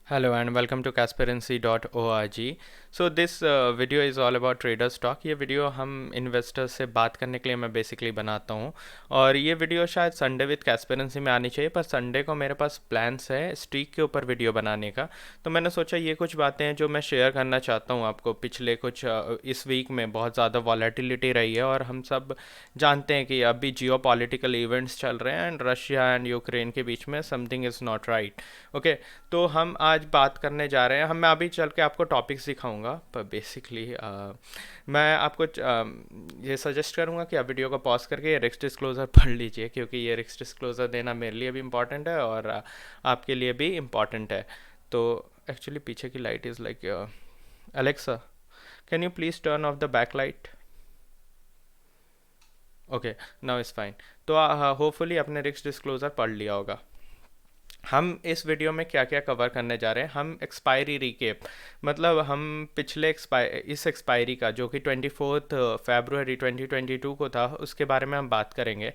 Hello and welcome to Kasperency.org. So this video is all about trader stock. ये video हम investors से बात करने के लिए मैं बेसिकली बनाता हूँ और ये वीडियो शायद संडे विद कैस्पेरेंसी में आनी चाहिए, पर संडे को मेरे पास प्लान्स है स्ट्रीक के ऊपर वीडियो बनाने का। तो मैंने सोचा ये कुछ बातें हैं जो मैं शेयर करना चाहता हूँ आपको। पिछले कुछ इस वीक में बहुत ज़्यादा वॉलेटिलिटी रही है और हम सब जानते हैं कि अभी जियो पॉलिटिकल इवेंट्स चल रहे हैं एंड रशिया एंड यूक्रेन के बीच में something is not right. Okay, तो हम आज बात करने जा रहे हैं। मैं अभी चल के आपको टॉपिक्स सिखाऊंगा, पर बेसिकली मैं आपको ये सजेस्ट करूंगा कि आप वीडियो को पॉज करके ये रिस्क डिस्क्लोज़र पढ़ लीजिए, क्योंकि ये रिस्क डिस्क्लोज़र देना मेरे लिए भी इम्पॉर्टेंट है और आपके लिए भी इम्पॉर्टेंट है। तो एक्चुअली पीछे की light is like Alexa, can you please turn off the back light? Okay, now is fine. तो होपफुली आपने रिस्क डिस्क्लोज़र पढ़ लिया होगा। हम इस वीडियो में क्या क्या कवर करने जा रहे हैं, हम एक्सपायरी रिकेप, मतलब हम पिछले इस एक्सपायरी का जो कि 24 फरवरी 2022 को था, उसके बारे में हम बात करेंगे।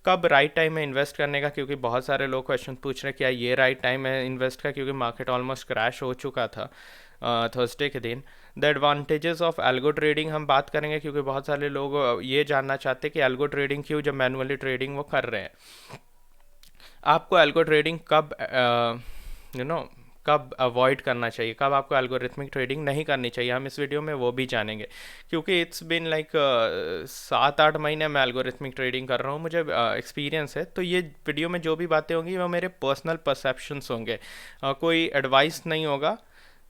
कब राइट टाइम है इन्वेस्ट करने का, क्योंकि बहुत सारे लोग क्वेश्चन पूछ रहे हैं क्या ये राइट टाइम है इन्वेस्ट का, क्योंकि मार्केट ऑलमोस्ट क्रैश हो चुका था थर्सडे के दिन। The advantages of algo trading हम बात करेंगे, क्योंकि बहुत सारे लोग ये जानना चाहते हैं कि एल्गो ट्रेडिंग क्यों, जब मैनुअली ट्रेडिंग वो कर रहे हैं। आपको एल्गो ट्रेडिंग कब यू नो कब अवॉइड करना चाहिए, कब आपको एल्गोरिथमिक ट्रेडिंग नहीं करनी चाहिए, हम इस वीडियो में वो भी जानेंगे। क्योंकि इट्स बिन लाइक 7-8 महीने मैं एल्गोरिथमिक ट्रेडिंग कर रहा हूँ, मुझे एक्सपीरियंस है। तो ये वीडियो में जो भी बातें होंगी वो मेरे पर्सनल परसेप्शंस होंगे, कोई एडवाइस नहीं होगा।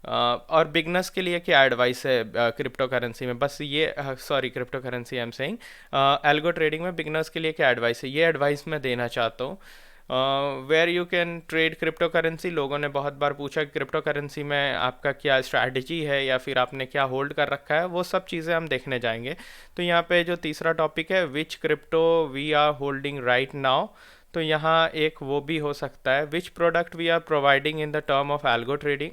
और बिगनर्स के लिए क्या एडवाइस है क्रिप्टो करेंसी में, बस ये sorry crypto currency I am saying, algo trading में बिगनर्स के लिए क्या एडवाइस है, ये एडवाइस मैं देना चाहता हूँ। Where you can trade crypto currency. लोगों ने बहुत बार पूछा कि क्रिप्टो करेंसी में आपका क्या स्ट्रैटेजी है या फिर आपने क्या होल्ड कर रखा है, वो सब चीज़ें हम देखने जाएंगे। तो यहाँ पे जो तीसरा टॉपिक है, which crypto we are holding right now, तो यहाँ एक वो भी हो सकता है, which product we are providing in the term of algo trading.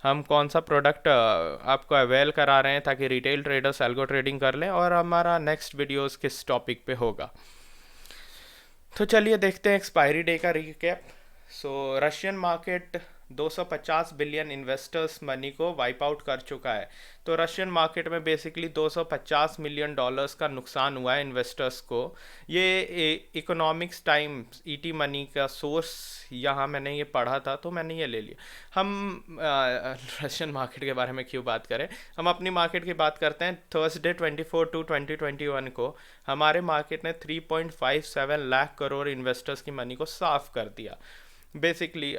हम कौन सा प्रोडक्ट आपको अवेल करा रहे हैं ताकि रिटेल ट्रेडर्स एल्गो ट्रेडिंग कर लें, और हमारा नेक्स्ट वीडियोस किस टॉपिक पे होगा। तो चलिए देखते हैं एक्सपायरी डे का recap. So Russian market 250 billion investors money को वाइप आउट कर चुका है। तो रशियन मार्केट में बेसिकली 250 मिलियन डॉलर्स का नुकसान हुआ है इन्वेस्टर्स को। ये इकोनॉमिक्स टाइम्स ईटी मनी का सोर्स, यहाँ मैंने ये पढ़ा था तो मैंने ये ले लिया। हम रशियन मार्केट के बारे में क्यों बात करें, हम अपनी मार्केट की बात करते हैं। थर्सडे 24/2/2021 को हमारे मार्केट ने 3.57 लाख करोड़ इन्वेस्टर्स की मनी को साफ कर दिया। बेसिकली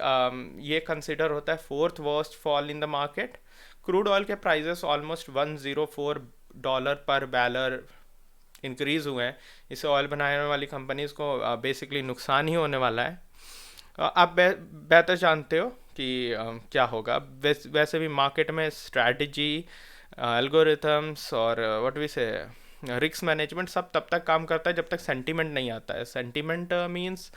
ये कंसिडर होता है fourth worst fall in the market. Crude oil के प्राइजेस ऑलमोस्ट $104 पर बैरल इंक्रीज़ हुए हैं। इसे ऑयल बनाने वाली कंपनीज को बेसिकली नुकसान ही होने वाला है। आप बेहतर जानते हो कि क्या होगा। वैसे भी मार्केट में स्ट्रैटेजी, एल्गोरिथम्स और व्हाट वी से रिस्क मैनेजमेंट सब तब तक काम करता है जब तक सेंटीमेंट नहीं आता है। सेंटीमेंट मींस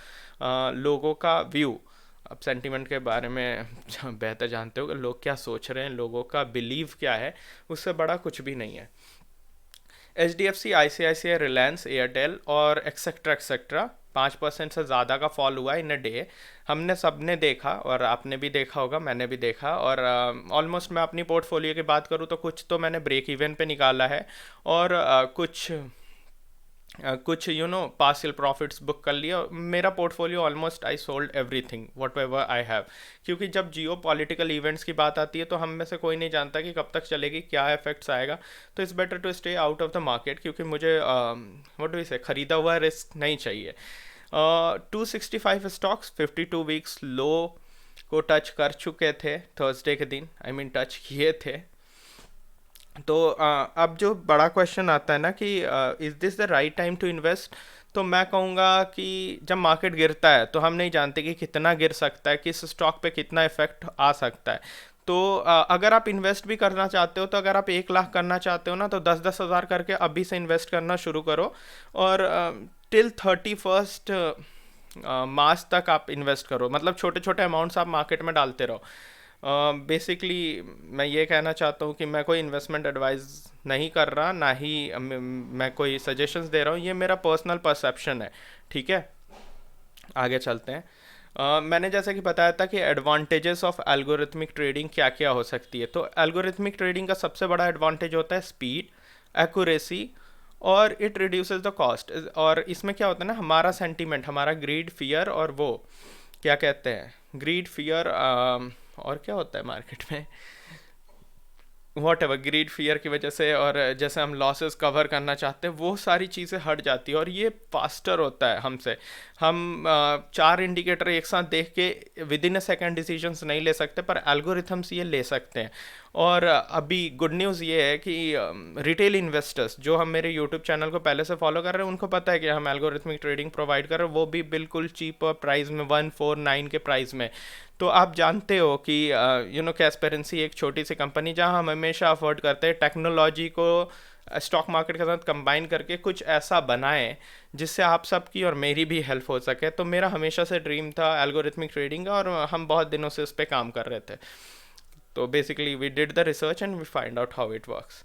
लोगों का व्यू। अब सेंटीमेंट के बारे में बेहतर जानते हो कि लोग क्या सोच रहे हैं, लोगों का बिलीव क्या है, उससे बड़ा कुछ भी नहीं है। HDFC, ICICI, रिलायंस, एयरटेल और एक्सेट्रा एक्सेट्रा 5% से ज़्यादा का फॉल हुआ इन अ डे। हमने सबने देखा और आपने भी देखा होगा, मैंने भी देखा। और ऑलमोस्ट मैं अपनी पोर्टफोलियो की बात करूँ तो कुछ तो मैंने ब्रेक इवन पे निकाला है और कुछ पार्शियल प्रॉफिट्स बुक कर लिया। मेरा portfolio almost I sold everything what ever I have, क्योंकि जब जियो पॉलिटिकल इवेंट्स की बात आती है तो हम में से कोई नहीं जानता कि कब तक चलेगी, क्या इफेक्ट्स आएगा। तो it's better to stay out of the market, क्योंकि मुझे वट डू से खरीदा हुआ रिस्क नहीं चाहिए। 265 स्टॉक्स 52 वीक्स लो को टच कर चुके थे थर्सडे के दिन, आई मीन टच किए थे। तो अब जो बड़ा क्वेश्चन आता है ना कि is this the right time to invest, तो मैं कहूँगा कि जब मार्केट गिरता है तो हम नहीं जानते कि कितना गिर सकता है, किस स्टॉक पे कितना इफेक्ट आ सकता है। तो अगर आप इन्वेस्ट भी करना चाहते हो, तो अगर आप 1 लाख करना चाहते हो ना, तो 10-10 हज़ार करके अभी से इन्वेस्ट करना शुरू करो और टिल 31 मार्च तक आप इन्वेस्ट करो। मतलब छोटे छोटे अमाउंट्स आप मार्केट में डालते रहो। बेसिकली मैं ये कहना चाहता हूँ कि मैं कोई इन्वेस्टमेंट एडवाइस नहीं कर रहा, ना ही मैं कोई सजेशंस दे रहा हूँ, ये मेरा पर्सनल परसेप्शन है। ठीक है, आगे चलते हैं। मैंने जैसा कि बताया था कि एडवांटेजेस ऑफ एल्गोरिथमिक ट्रेडिंग क्या क्या हो सकती है। तो एल्गोरिथमिक ट्रेडिंग का सबसे बड़ा एडवांटेज होता है स्पीड, एक्यूरेसी, और इट रिड्यूसेस द कॉस्ट। और इसमें क्या होता है ना, हमारा सेंटीमेंट, हमारा ग्रीड, फियर, और वो क्या कहते हैं, ग्रीड, फियर, और क्या होता है मार्केट में, वॉट एवर, ग्रीड, फियर की वजह से, और जैसे हम लॉसेस कवर करना चाहते हैं, वो सारी चीज़ें हट जाती है और ये फास्टर होता है हमसे। हम चार इंडिकेटर एक साथ देख के with in a second decisions नहीं ले सकते, पर एल्गोरिथम्स ये ले सकते हैं। और अभी गुड न्यूज़ ये है कि रिटेल इन्वेस्टर्स जो हम मेरे यूट्यूब चैनल को पहले से फॉलो कर रहे हैं, उनको पता है कि हम एल्गोरिथमिक ट्रेडिंग प्रोवाइड कर रहे हैं, वो भी बिल्कुल चीप प्राइस में, 149 के प्राइस में। तो आप जानते हो कि कैस्पेरेंसी एक छोटी सी कंपनी, जहां हम हमेशा अफोर्ड करते हैं टेक्नोलॉजी को स्टॉक मार्केट के साथ कंबाइन करके कुछ ऐसा बनाएं जिससे आप सबकी और मेरी भी हेल्प हो सके। तो मेरा हमेशा से ड्रीम था एल्गोरिथमिक ट्रेडिंग का, और हम बहुत दिनों से उस पर काम कर रहे थे। तो basically we did the research and we find out how it works.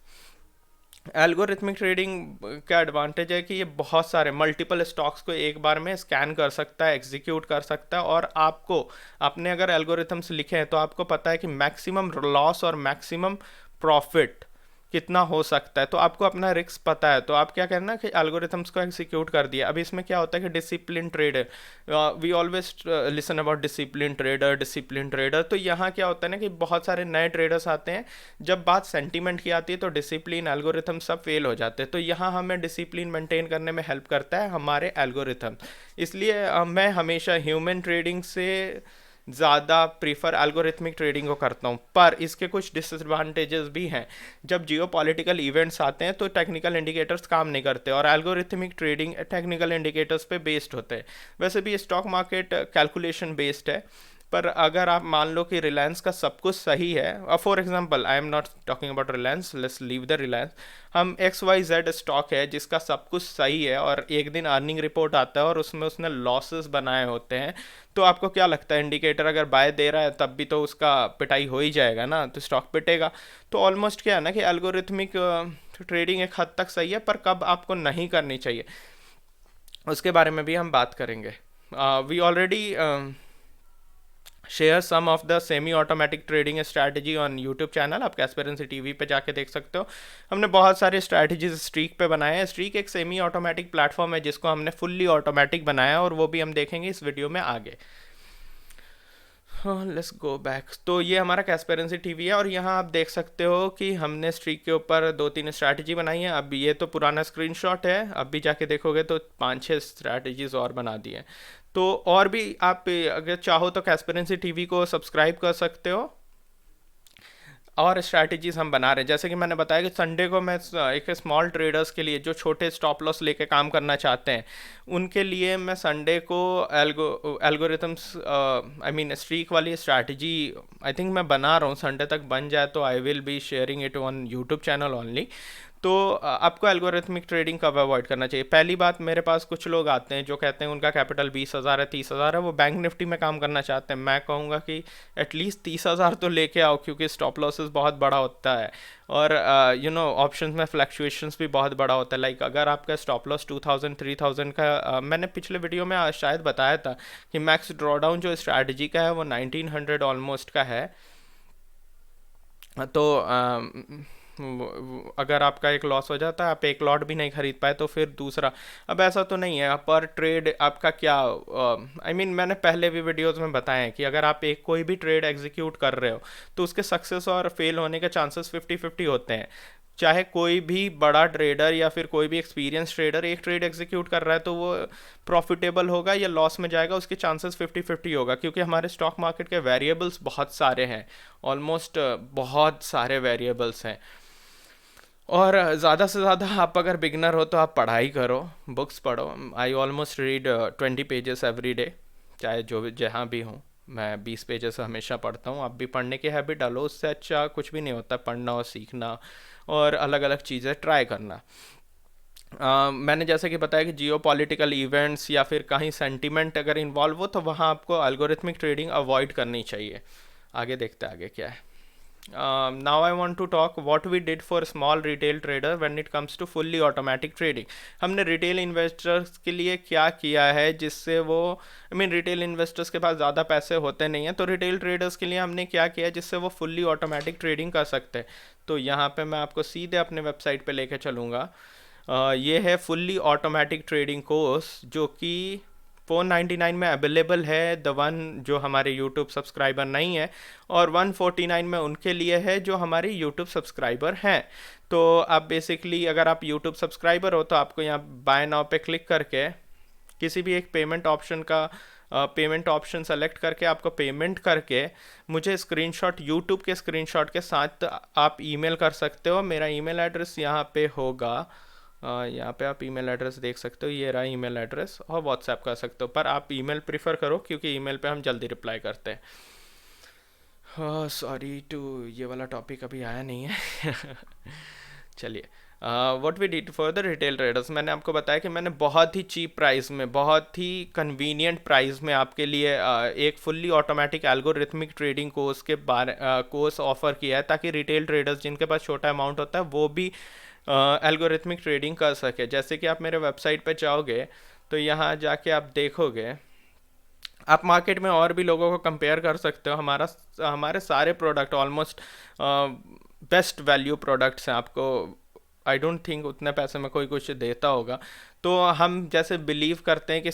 Algorithmic trading का एडवांटेज है कि ये बहुत सारे मल्टीपल स्टॉक्स को एक बार में स्कैन कर सकता है, एग्जीक्यूट कर सकता है, और आपको, आपने अगर एल्गोरिथम्स लिखे हैं तो आपको पता है कि मैक्सिमम लॉस और मैक्सिमम प्रॉफिट कितना हो सकता है। तो आपको अपना रिस्क पता है, तो आप क्या करना कि एल्गोरिथम्स को एग्जीक्यूट कर दिया। अब इसमें क्या होता है कि discipline trader, we always listen about discipline trader, discipline trader. तो यहाँ क्या होता है ना कि बहुत सारे नए ट्रेडर्स आते हैं, जब बात सेंटीमेंट की आती है तो डिसिप्लिन, एल्गोरिथम सब फेल हो जाते हैं। तो यहाँ हमें डिसिप्लिन मेंटेन करने में हेल्प करता है हमारे एल्गोरिथम। इसलिए मैं हमेशा ह्यूमन ट्रेडिंग से ज़्यादा प्रीफर एल्गोरिथमिक ट्रेडिंग को करता हूँ। पर इसके कुछ डिसएडवांटेजेस भी हैं। जब जियो पॉलिटिकल इवेंट्स आते हैं तो टेक्निकल इंडिकेटर्स काम नहीं करते, और एल्गोरिथमिक ट्रेडिंग टेक्निकल इंडिकेटर्स पे बेस्ड होते हैं। वैसे भी स्टॉक मार्केट कैलकुलेशन बेस्ड है, पर अगर आप मान लो कि रिलायंस का सब कुछ सही है, for example I am not talking about Reliance, let's leave the Reliance, हम XYZ स्टॉक है जिसका सब कुछ सही है, और एक दिन अर्निंग रिपोर्ट आता है और उसमें उसने लॉसेस बनाए होते हैं, तो आपको क्या लगता है, इंडिकेटर अगर बाय दे रहा है तब भी तो उसका पिटाई हो ही जाएगा ना, तो स्टॉक पिटेगा। तो ऑलमोस्ट क्या है ना कि एल्गोरिथमिक ट्रेडिंग एक हद तक सही है, पर कब आपको नहीं करनी चाहिए उसके बारे में भी हम बात करेंगे। We already share some of the semi automatic trading strategy on YouTube channel, आप कैस्पेरेंसी टीवी पे जाके देख सकते हो। हमने बहुत सारे स्ट्रैटेजीज स्ट्रीक पे बनाए हैं। स्ट्रीक एक सेमी ऑटोमेटिक प्लेटफॉर्म है जिसको हमने फुल्ली ऑटोमेटिक बनाया, और वो भी हम देखेंगे इस वीडियो में आगे। हाँ, लेट्स गो बैक। तो ये हमारा कैस्पेरेंसी टीवी है, और यहाँ आप देख सकते हो कि हमने स्ट्रीक के ऊपर 2-3 स्ट्रैटेजी बनाई है। अब ये तो पुराना स्क्रीनशॉट है, अब भी जाके देखोगे तो 5-6 स्ट्रैटेजीज और बना दी हैं। तो और भी आप अगर चाहो तो कैस्पेरेंसी टीवी को सब्सक्राइब कर सकते हो, और स्ट्रैटेजीज हम बना रहे हैं। जैसे कि मैंने बताया कि संडे को मैं एक स्मॉल ट्रेडर्स के लिए जो छोटे स्टॉप लॉस लेके काम करना चाहते हैं, उनके लिए मैं संडे को एल्गोरिथम्स, आई मीन स्ट्रीक वाली स्ट्रैटेजी आई थिंक मैं बना रहा हूँ। संडे तक बन जाए तो I will be sharing it on YouTube channel only. तो आपको एल्गोरिथमिक ट्रेडिंग कब अवॉइड करना चाहिए? पहली बात, मेरे पास कुछ लोग आते हैं जो कहते हैं उनका कैपिटल 20,000 है, 30,000 है, वो बैंक निफ्टी में काम करना चाहते हैं। मैं कहूँगा कि एटलीस्ट 30,000 तो लेके आओ, क्योंकि स्टॉप लॉसेस बहुत बड़ा होता है, और ऑप्शंस में फ्लक्चुएशंस भी बहुत बड़ा होता है। लाइक अगर आपका स्टॉप लॉस 2,000 3,000 का, मैंने पिछले वीडियो में शायद बताया था कि मैक्स ड्रॉडाउन जो स्ट्रैटेजी का है वो 1900 ऑलमोस्ट का है। तो अगर आपका एक लॉस हो जाता है, आप एक लॉट भी नहीं खरीद पाए, तो फिर दूसरा, अब ऐसा तो नहीं है पर ट्रेड आपका क्या, आई मीन मैंने पहले भी वीडियोस में बताया है कि अगर आप एक कोई भी ट्रेड एग्जीक्यूट कर रहे हो तो उसके सक्सेस और फेल होने के चांसेस 50-50 होते हैं। चाहे कोई भी बड़ा ट्रेडर या फिर कोई भी एक्सपीरियंस ट्रेडर एक ट्रेड एग्जीक्यूट कर रहा है, तो वो प्रॉफिटेबल होगा या लॉस में जाएगा, उसके चांसेस 50-50 होगा, क्योंकि हमारे स्टॉक मार्केट के वेरिएबल्स बहुत सारे हैं, ऑलमोस्ट बहुत सारे वेरिएबल्स हैं। और ज़्यादा से ज़्यादा आप अगर बिगनर हो तो आप पढ़ाई करो, बुक्स पढ़ो। I almost read 20 pages every day, चाहे जो भी जहाँ भी हूँ, मैं 20 पेजेस हमेशा पढ़ता हूँ। आप भी पढ़ने की हैबिट डालो, उससे अच्छा कुछ भी नहीं होता, पढ़ना और सीखना और अलग अलग चीज़ें ट्राई करना। मैंने जैसे कि बताया कि जियो पॉलिटिकल इवेंट्स या फिर कहीं सेंटिमेंट अगर इन्वॉल्व हो तो वहाँ आपको एल्गोरिथमिक ट्रेडिंग अवॉइड करनी चाहिए। आगे देखते हैं आगे क्या है। now I want to talk what we did for small retail trader when it comes to fully automatic trading. हमने रिटेल इन्वेस्टर्स के लिए क्या किया है जिससे वो रिटेल इन्वेस्टर्स के पास ज़्यादा पैसे होते नहीं हैं, तो रिटेल ट्रेडर्स के लिए हमने क्या किया जिससे वो फुल्ली ऑटोमेटिक ट्रेडिंग कर सकते हैं। तो यहाँ पे मैं आपको सीधे अपने वेबसाइट पे लेके चलूँगा। ये है फुल्ली ऑटोमेटिक ट्रेडिंग कोर्स जो कि 499 में अवेलेबल है, द वन जो हमारे यूट्यूब सब्सक्राइबर नहीं है, और 149 में उनके लिए है जो हमारे यूट्यूब सब्सक्राइबर हैं। तो आप बेसिकली अगर आप यूट्यूब सब्सक्राइबर हो तो आपको यहाँ बाय नाउ पे क्लिक करके किसी भी एक पेमेंट ऑप्शन सेलेक्ट करके आपको पेमेंट करके मुझे स्क्रीनशॉट यूट्यूब के स्क्रीनशॉट के साथ आप ईमेल कर सकते हो। मेरा ईमेल एड्रेस यहाँ पे होगा, यहाँ पे आप ईमेल एड्रेस देख सकते हो, ये रहा ईमेल एड्रेस, और व्हाट्सएप कर सकते हो, पर आप ईमेल प्रीफर करो क्योंकि ईमेल पे हम जल्दी रिप्लाई करते हैं। सॉरी टू ये वाला टॉपिक अभी आया नहीं है। चलिए, what we did for the retail traders, मैंने आपको बताया कि मैंने बहुत ही चीप प्राइस में, बहुत ही कन्वीनियंट प्राइस में आपके लिए एक fully automatic algorithmic trading course offer किया है ताकि रिटेल ट्रेडर्स जिनके पास छोटा अमाउंट होता है वो भी एल्गोरिथमिक ट्रेडिंग कर सके। जैसे कि आप मेरे वेबसाइट पे जाओगे तो यहाँ जाके आप देखोगे, आप मार्केट में और भी लोगों को कंपेयर कर सकते हो। हमारे सारे product almost best value products हैं। आपको आई डोंट थिंक उतने पैसे में कोई कुछ देता होगा। तो हम जैसे बिलीव करते हैं कि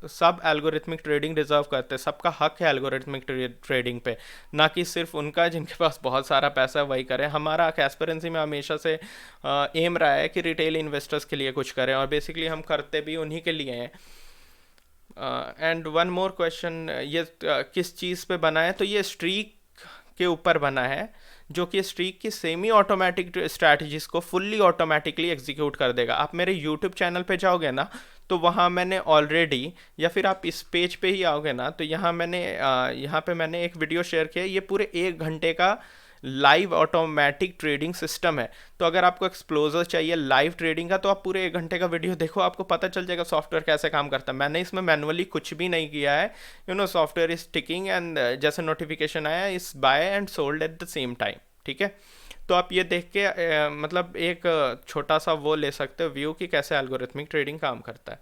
सब एल्गोरिथमिक ट्रेडिंग डिजर्व करते हैं, सबका हक है एल्गोरिथमिक ट्रेडिंग पे, ना कि सिर्फ उनका जिनके पास बहुत सारा पैसा वही करें। हमारा कैस्पेरेंसी में हमेशा से एम रहा है कि रिटेल इन्वेस्टर्स के लिए कुछ करें, और बेसिकली हम करते भी उन्हीं के लिए हैं। एंड वन मोर क्वेश्चन, ये किस चीज़ पे बना है? तो ये स्ट्रीक के ऊपर बना है, जो कि स्ट्रीक की सेमी ऑटोमेटिक स्ट्रैटेजीज को फुल्ली ऑटोमेटिकली एग्जीक्यूट कर देगा। आप मेरे यूट्यूब चैनल पे जाओगे ना तो वहाँ मैंने ऑलरेडी, या फिर आप इस पेज पे ही आओगे ना तो यहाँ पे मैंने एक वीडियो शेयर किया। ये पूरे 1 घंटे का लाइव ऑटोमेटिक ट्रेडिंग सिस्टम है। तो अगर आपको एक्सप्लोजर चाहिए लाइव ट्रेडिंग का तो आप पूरे 1 घंटे का वीडियो देखो, आपको पता चल जाएगा सॉफ्टवेयर कैसे काम करता है। मैंने इसमें मैनुअली कुछ भी नहीं किया है। सॉफ्टवेयर इज टिकिंग एंड जैसे नोटिफिकेशन आया इस buy and sold at the same time. ठीक है, तो आप ये देख के मतलब एक छोटा सा वो ले सकते हो व्यू कि कैसे एल्गोरिथमिक ट्रेडिंग काम करता है।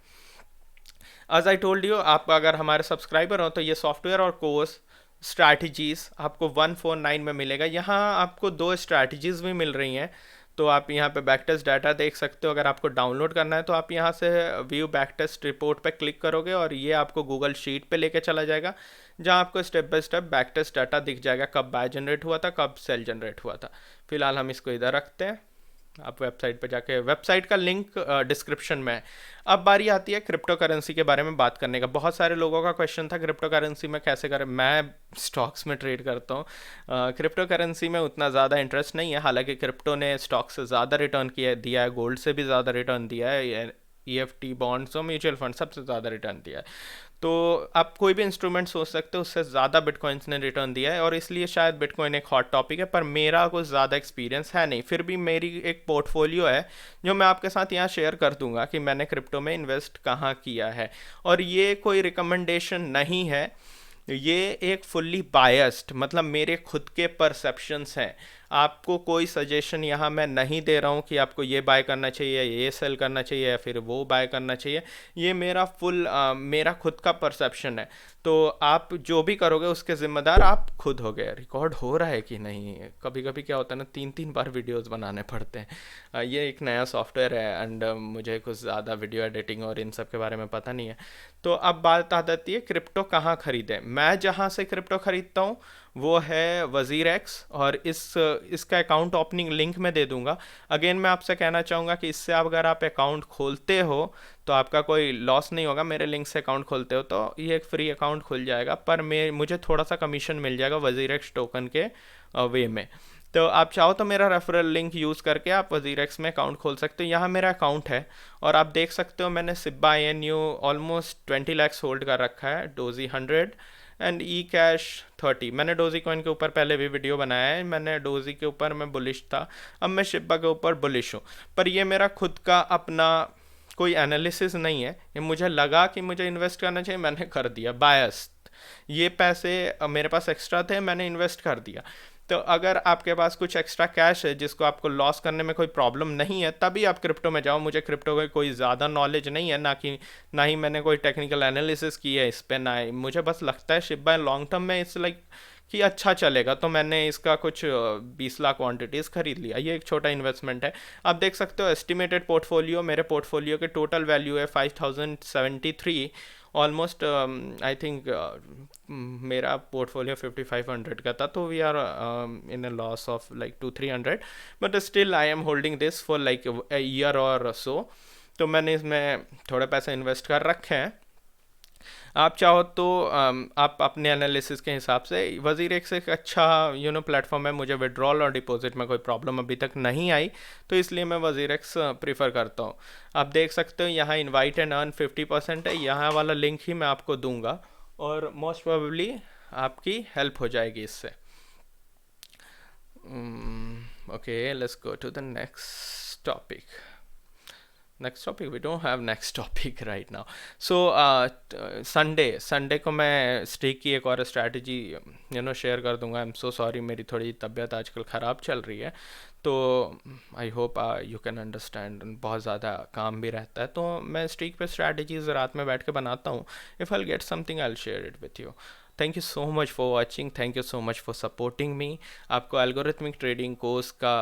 एज आई टोल्ड यू, आप अगर हमारे सब्सक्राइबर हो तो ये सॉफ्टवेयर और कोर्स स्ट्रैटेजीज़ आपको 149 में मिलेगा। यहाँ आपको 2 स्ट्रैटेजीज़ भी मिल रही हैं। तो आप यहाँ पे बैकटेस्ट डाटा देख सकते हो। अगर आपको डाउनलोड करना है तो आप यहाँ से व्यू बैकटेस्ट रिपोर्ट पे क्लिक करोगे और ये आपको गूगल शीट पे लेके चला जाएगा, जहाँ आपको step by step backtest data दिख जाएगा, कब बाय जनरेट हुआ था, कब सेल जनरेट हुआ था। फिलहाल हम इसको इधर रखते हैं। आप वेबसाइट पे जाके, वेबसाइट का लिंक डिस्क्रिप्शन में है। अब बारी आती है क्रिप्टो करेंसी के बारे में बात करने का। बहुत सारे लोगों का क्वेश्चन था क्रिप्टो करेंसी में कैसे करें। मैं स्टॉक्स में ट्रेड करता हूँ, क्रिप्टो करेंसी में उतना ज़्यादा इंटरेस्ट नहीं है। हालांकि क्रिप्टो ने स्टॉक से ज़्यादा रिटर्न दिया है, गोल्ड से भी ज़्यादा रिटर्न दिया है, EFT बॉन्ड्स और म्यूचुअल फंड सबसे ज़्यादा रिटर्न दिया है। तो आप कोई भी इंस्ट्रूमेंट सोच सकते हो, उससे ज़्यादा बिटकॉइंस ने रिटर्न दिया है, और इसलिए शायद बिटकॉइन एक हॉट टॉपिक है। पर मेरा कुछ ज़्यादा एक्सपीरियंस है नहीं, फिर भी मेरी एक पोर्टफोलियो है जो मैं आपके साथ यहाँ शेयर कर दूंगा कि मैंने क्रिप्टो में इन्वेस्ट कहाँ किया है। और ये कोई रिकमेंडेशन नहीं है, ये एक फुल्ली बायस्ड, मतलब मेरे खुद के परसेप्शंस हैं। आपको कोई सजेशन यहाँ मैं नहीं दे रहा हूँ कि आपको ये बाय करना चाहिए, ये सेल करना चाहिए, या फिर वो बाय करना चाहिए। ये मेरा खुद का परसेप्शन है। तो आप जो भी करोगे उसके ज़िम्मेदार आप खुद हो गए। रिकॉर्ड हो रहा है कि नहीं, कभी कभी क्या होता है ना, 3 बार वीडियोस बनाने पड़ते हैं। ये एक नया सॉफ्टवेयर है एंड मुझे कुछ ज़्यादा वीडियो एडिटिंग और इन सब के बारे में पता नहीं है। तो अब बात आ जाती है क्रिप्टो कहाँ ख़रीदें। मैं जहाँ से क्रिप्टो ख़रीदता हूँ वो है वज़ीर एक्स, और इसका अकाउंट ओपनिंग लिंक मैं दे दूंगा। अगेन मैं आपसे कहना चाहूँगा कि इससे अगर आप अकाउंट खोलते हो तो आपका कोई लॉस नहीं होगा। मेरे लिंक से अकाउंट खोलते हो तो ये एक फ्री अकाउंट खुल जाएगा, पर मुझे थोड़ा सा कमीशन मिल जाएगा वज़ीर एक्स टोकन के वे में। तो आप चाहो तो मेरा रेफरल लिंक यूज़ करके आप वज़ीर एक्स में अकाउंट खोल सकते हो। यहाँ मेरा अकाउंट है और आप देख सकते हो मैंने सिब्बा INU ऑलमोस्ट 20 lakhs होल्ड कर रखा है, डोजी 100 एंड ई कैश 30। मैंने डोजी कॉइन के ऊपर पहले भी वीडियो बनाया है। मैंने डोजी के ऊपर मैं बुलिश था, अब मैं शिब्बा के ऊपर बुलिश हूँ। पर ये मेरा खुद का अपना कोई एनालिसिस नहीं है, ये मुझे लगा कि मुझे इन्वेस्ट करना चाहिए, मैंने कर दिया। बायस्ड, ये पैसे मेरे पास एक्स्ट्रा थे, मैंने इन्वेस्ट कर दिया। तो अगर आपके पास कुछ एक्स्ट्रा कैश है जिसको आपको लॉस करने में कोई प्रॉब्लम नहीं है, तभी आप क्रिप्टो में जाओ। मुझे क्रिप्टो की कोई ज़्यादा नॉलेज नहीं है, ना ही मैंने कोई टेक्निकल एनालिसिस की है इस पे, ना ही मुझे बस लगता है शिप बाय लॉन्ग टर्म में इट्स लाइक कि अच्छा चलेगा, तो मैंने इसका कुछ 20 लाख क्वांटिटीज़ खरीद लिया। ये एक छोटा इन्वेस्टमेंट है। आप देख सकते हो एस्टिमेटेड पोर्टफोलियो, मेरे पोर्टफोलियो के टोटल वैल्यू है 5073 ऑलमोस्ट। आई थिंक मेरा पोर्टफोलियो 5500 का था, तो we are in a loss of like 200-300, but still I am holding this for like a year और सो। तो मैंने इसमें थोड़े पैसे इन्वेस्ट कर रखे हैं। आप चाहो तो आप अपने एनालिसिस के हिसाब से, वजीरेक्स एक अच्छा प्लेटफॉर्म है। मुझे विड्रॉल और डिपॉजिट में कोई प्रॉब्लम अभी तक नहीं आई, तो इसलिए मैं वजीरेक्स प्रीफर करता हूँ। आप देख सकते हो यहाँ इनवाइट एंड अर्न 50% है, यहाँ वाला लिंक ही मैं आपको दूंगा और मोस्ट प्रोबेबली आपकी हेल्प हो जाएगी इससे। Okay, let's go to the next topic. Next topic, we don't have next topic right now. So Sunday को मैं स्ट्रीक की एक और स्ट्रैटेजी शेयर कर दूंगा। आई एम सो सॉरी, मेरी थोड़ी तबीयत आजकल ख़राब चल रही है, तो I hope you can understand. बहुत ज़्यादा काम भी रहता है, तो मैं स्ट्रीक पे स्ट्रैटेजीज रात में बैठ के बनाता हूँ। If I get something I will share it with you. Thank you so much for watching, thank you so much for supporting me. आपको एल्गोरिथमिक ट्रेडिंग कोर्स का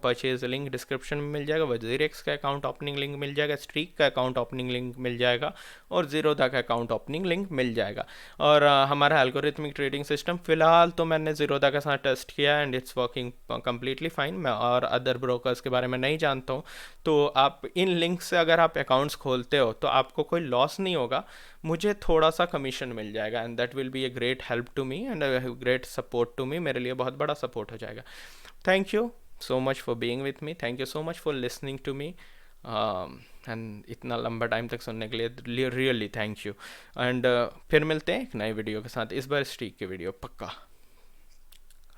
परचेज लिंक डिस्क्रिप्शन में मिल जाएगा, वजीरेक्स का अकाउंट ओपनिंग लिंक मिल जाएगा, streak का account opening link मिल जाएगा और ज़ीरोधा का अकाउंट ओपनिंग लिंक मिल जाएगा। और हमारा एल्गोरिथमिक ट्रेडिंग सिस्टम फ़िलहाल तो मैंने ज़ीरोधा के साथ टेस्ट किया and it's working completely fine. मैं और अदर ब्रोकर्स के बारे में नहीं जानता हूँ, तो आप इन लिंक से अगर आप अकाउंट्स खोलते हो तो आपको कोई लॉस नहीं होगा, मुझे थोड़ा सा कमीशन मिल जाएगा and that will be a great help to me and great support to me. मेरे लिए बहुत बड़ा सपोर्ट हो जाएगा। Thank you so much for being with me, thank you so much for listening to me, and इतना लंबा time तक सुनने के लिए रियली थैंक यू। एंड फिर मिलते हैं एक नए वीडियो के साथ, इस बार स्ट्रीक की वीडियो पक्का।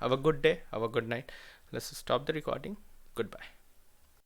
Have a good day, have a good night, let's stop the recording, good bye.